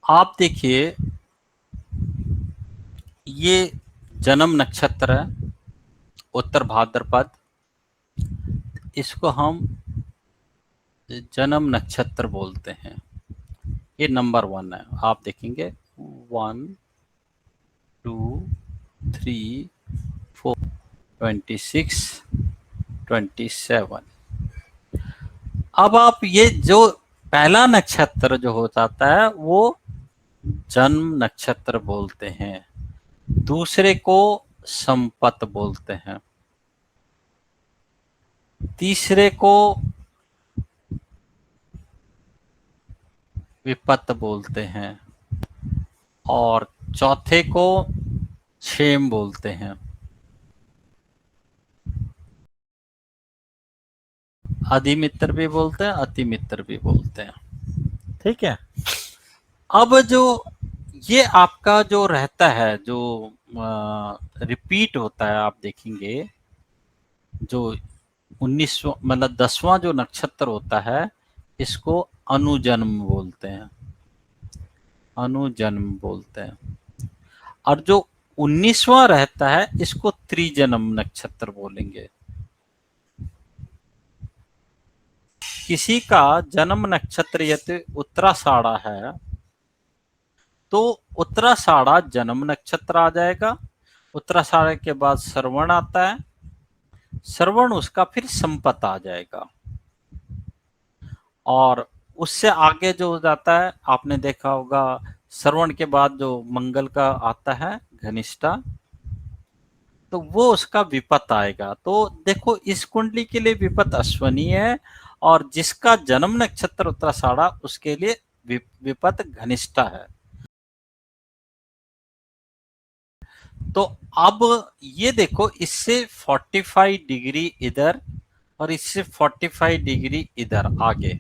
आप देखिए, ये जन्म नक्षत्र है, उत्तर भाद्रपद। इसको हम जन्म नक्षत्र बोलते हैं। ये नंबर 1 है। आप देखेंगे 1, 2, 3, 4, 26, 27। अब आप ये जो पहला नक्षत्र जो हो जाता है वो जन्म नक्षत्र बोलते हैं, दूसरे को संपत बोलते हैं, तीसरे को विपत बोलते हैं, और चौथे को क्षेम बोलते हैं। अधिमित्र भी बोलते हैं, अतिमित्र भी बोलते हैं। ठीक है। अब जो ये आपका जो रहता है, जो रिपीट होता है, आप देखेंगे जो 19वां मतलब 10वां जो नक्षत्र होता है, इसको अनुजन्म बोलते हैं, अनुजन्म बोलते हैं। और जो 19वां रहता है, इसको त्रिजन्म नक्षत्र बोलेंगे। किसी का जन्म नक्षत्र यदि उत्तराषाढ़ा है तो उत्तराषाढ़ा जन्म नक्षत्र आ जाएगा। उत्तराषाढ़ा के बाद श्रवण आता है, श्रवण उसका फिर संपत आ जाएगा। और उससे आगे जो हो जाता है, आपने देखा होगा, श्रवण के बाद जो मंगल का आता है घनिष्ठा, तो वो उसका विपत आएगा। तो देखो, इस कुंडली के लिए विपत अश्वनी है, और जिसका जन्म नक्षत्र उत्तराषाढ़ा उसके लिए विपत घनिष्ठा है। तो अब ये देखो, इससे 45 डिग्री इधर और इससे 45 डिग्री इधर आगे,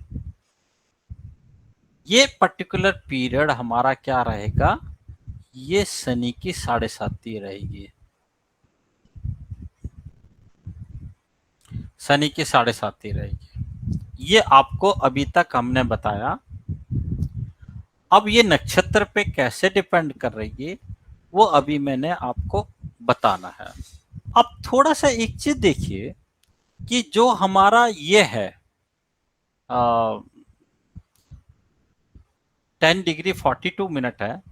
ये पर्टिकुलर पीरियड हमारा क्या रहेगा, ये शनि की 7.5 रहेगी। शनि की 7.5 रहेगी। ये आपको अभी तक हमने बताया। अब ये नक्षत्र पे कैसे डिपेंड कर रही है, वो अभी मैंने आपको बताना है। अब थोड़ा सा एक चीज देखिए कि जो हमारा ये है 10 डिग्री 42 मिनट है,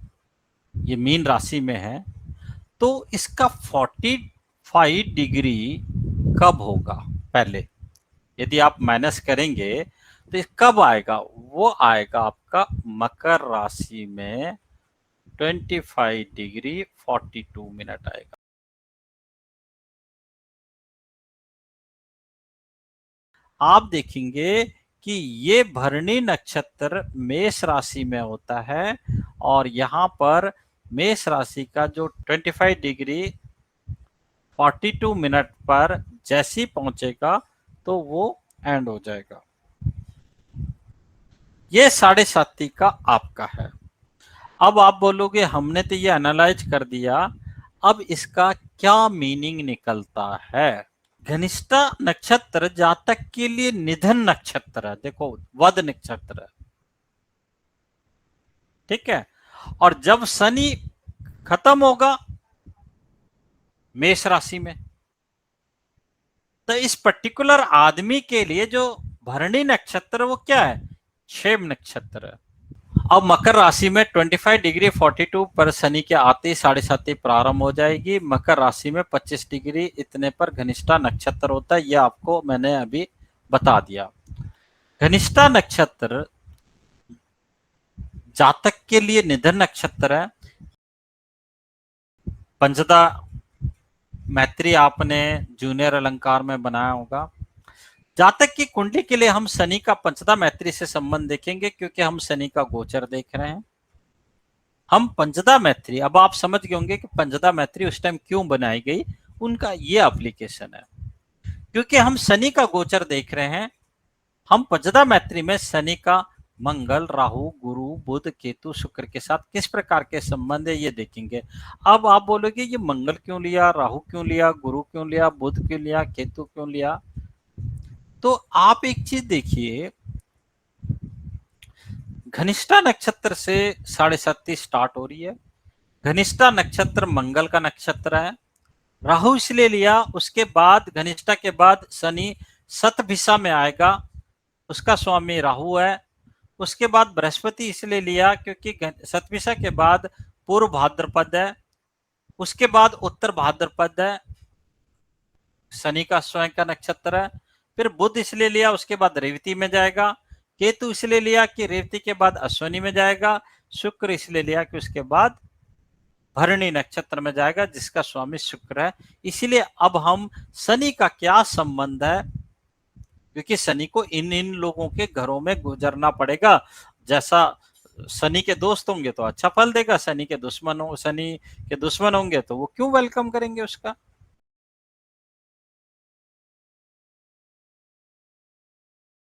ये मीन राशि में है, तो इसका 45 डिग्री कब होगा? पहले यदि आप माइनस करेंगे तो कब आएगा? वो आएगा आपका मकर राशि में 25 डिग्री 42 मिनट आएगा। आप देखेंगे कि ये भरणी नक्षत्र मेष राशि में होता है, और यहाँ पर मेष राशि का जो 25 डिग्री 42 मिनट पर जैसे ही पहुंचेगा तो वो एंड हो जाएगा। ये 7.5 का आपका है। अब आप बोलोगे हमने तो ये एनालाइज कर दिया, अब इसका क्या मीनिंग निकलता है? घनिष्ठा नक्षत्र जातक के लिए निधन नक्षत्र है। देखो, वध नक्षत्र है, ठीक है। और जब शनि खत्म होगा मेष राशि में, तो इस पर्टिकुलर आदमी के लिए जो भरणी नक्षत्र वो क्या है? क्षेम नक्षत्र है। अब मकर राशि में 25 डिग्री 42 पर शनि के आते ही 7.5 प्रारंभ हो जाएगी। मकर राशि में 25 डिग्री इतने पर घनिष्ठा नक्षत्र होता है, यह आपको मैंने अभी बता दिया। घनिष्ठा नक्षत्र जातक के लिए निधन नक्षत्र है। पंचदा मैत्री आपने जूनियर अलंकार में बनाया होगा। जातक की कुंडली के लिए हम शनि का पंचदा मैत्री से संबंध देखेंगे, क्योंकि हम शनि का गोचर देख रहे हैं। हम पंचदा मैत्री, अब आप समझ गए होंगे कि पंचदा मैत्री उस टाइम क्यों बनाई गई, उनका ये एप्लीकेशन है। क्योंकि हम शनि का गोचर देख रहे हैं, हम पंचदा मैत्री में शनि का मंगल, राहु, गुरु, बुध, केतु, शुक्र के साथ किस प्रकार के संबंध है ये देखेंगे। अब आप बोलोगे ये मंगल क्यों लिया, राहु क्यों लिया, गुरु क्यों लिया, बुध क्यों लिया, केतु क्यों लिया? तो आप एक चीज देखिए, घनिष्ठा नक्षत्र से 37.5 स्टार्ट हो रही है। घनिष्ठा नक्षत्र मंगल का नक्षत्र है। राहु इसलिए लिया, उसके बाद घनिष्ठा के बाद शनि शतभिषा में आएगा, उसका स्वामी राहु है। उसके बाद बृहस्पति इसलिए लिया क्योंकि शतभिषा के बाद पूर्व भाद्रपद है, उसके बाद उत्तर भाद्रपद है, शनि का स्वयं का नक्षत्र है। फिर बुध इसलिए लिया, उसके बाद रेवती में जाएगा। केतु इसलिए लिया कि रेवती के बाद अश्विनी में जाएगा। शुक्र इसलिए लिया कि उसके बाद भरणी नक्षत्र में जाएगा, जिसका स्वामी शुक्र है। इसीलिए अब हम शनि का क्या संबंध है, क्योंकि शनि को इन इन लोगों के घरों में गुजरना पड़ेगा। जैसा शनि के दोस्त होंगे तो अच्छा फल देगा, शनि के दुश्मन होंगे तो वो क्यों वेलकम करेंगे उसका।